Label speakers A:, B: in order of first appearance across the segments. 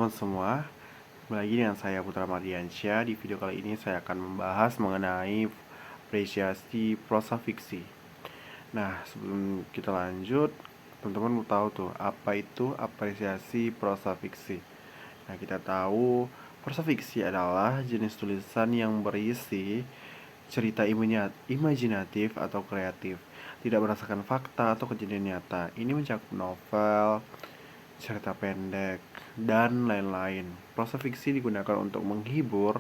A: teman-teman semua, kembali lagi dengan saya Putra Mardiansyah. Di video kali ini saya akan membahas mengenai apresiasi prosa fiksi. Nah, sebelum kita lanjut, teman-teman mau tahu tuh apa itu apresiasi prosa fiksi. Nah, kita tahu prosa fiksi adalah jenis tulisan yang berisi cerita imajinatif atau kreatif, tidak berdasarkan fakta atau kejadian nyata. Ini mencakup novel, cerita pendek, dan lain-lain. Prosa fiksi digunakan untuk menghibur,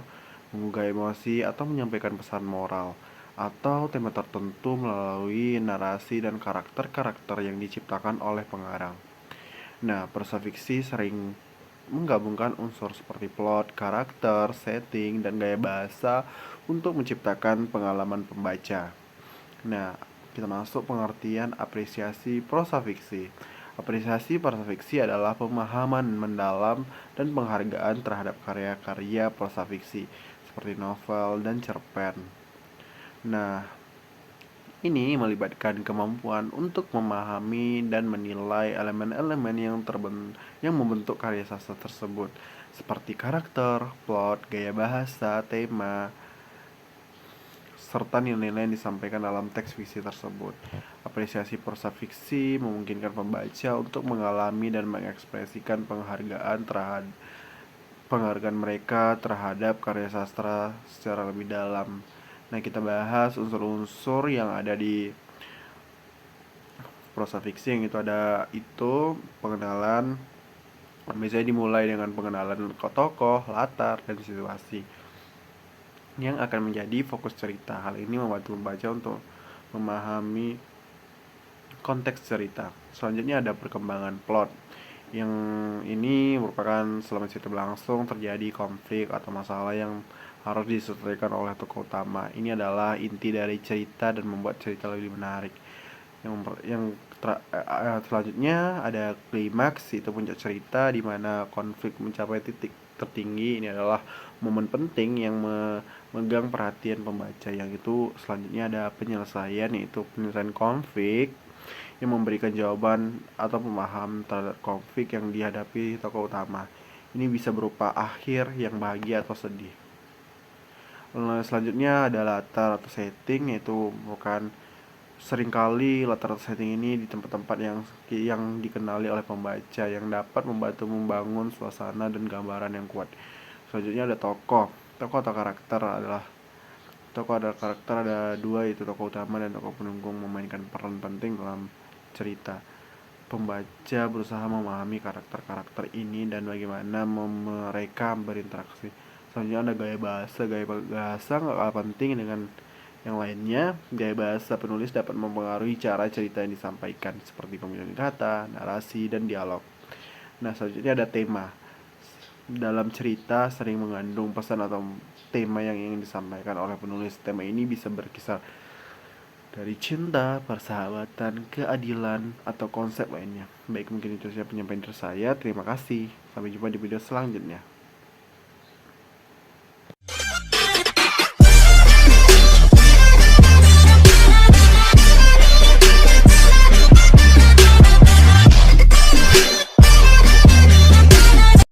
A: menggugah emosi, atau menyampaikan pesan moral atau tema tertentu melalui narasi dan karakter-karakter yang diciptakan oleh pengarang. Nah, prosa fiksi sering menggabungkan unsur seperti plot, karakter, setting, dan gaya bahasa untuk menciptakan pengalaman pembaca. Nah, kita masuk pengertian apresiasi prosa fiksi. Apresiasi prosa fiksi adalah pemahaman mendalam dan penghargaan terhadap karya-karya prosa fiksi seperti novel dan cerpen. Nah, ini melibatkan kemampuan untuk memahami dan menilai elemen-elemen yang membentuk karya sastra tersebut, seperti karakter, plot, gaya bahasa, tema, serta nilai-nilai yang disampaikan dalam teks fiksi tersebut. Apresiasi prosa fiksi memungkinkan pembaca untuk mengalami dan mengekspresikan penghargaan mereka terhadap karya sastra secara lebih dalam. Nah, kita bahas unsur-unsur yang ada di prosa fiksi. Yang itu ada pengenalan. Biasanya dimulai dengan pengenalan tokoh, latar, dan situasi yang akan menjadi fokus cerita. Hal ini membantu membaca untuk memahami konteks cerita. Selanjutnya ada perkembangan plot. Yang ini merupakan selama cerita berlangsung terjadi konflik atau masalah yang harus diselesaikan oleh tokoh utama. Ini adalah inti dari cerita dan membuat cerita lebih menarik. Selanjutnya ada klimaks, itu puncak cerita di mana konflik mencapai titik tertinggi. Ini adalah momen penting yang memegang perhatian pembaca. Yang itu selanjutnya ada penyelesaian, yaitu penyelesaian konflik yang memberikan jawaban atau pemahaman terhadap konflik yang dihadapi tokoh utama. Ini bisa berupa akhir yang bahagia atau sedih. Selanjutnya ada latar atau setting, yaitu merupakan seringkali latar atau setting ini di tempat-tempat yang dikenali oleh pembaca, yang dapat membantu membangun suasana dan gambaran yang kuat. Selanjutnya ada tokoh. Tokoh atau karakter adalah ada dua, yaitu tokoh utama dan tokoh pendukung, memainkan peran penting dalam cerita. Pembaca berusaha memahami karakter-karakter ini dan bagaimana mereka berinteraksi. Selanjutnya ada gaya bahasa. Gaya bahasa nggak kalah penting dengan yang lainnya. Gaya bahasa penulis dapat mempengaruhi cara cerita yang disampaikan, seperti pemilihan kata, narasi, dan dialog. Nah, selanjutnya ada tema. Dalam cerita sering mengandung pesan atau tema yang ingin disampaikan oleh penulis. Tema ini bisa berkisar dari cinta, persahabatan, keadilan, atau konsep lainnya. Baik, mungkin itu saja penyampaian dari saya. Terima kasih. Sampai jumpa di video selanjutnya.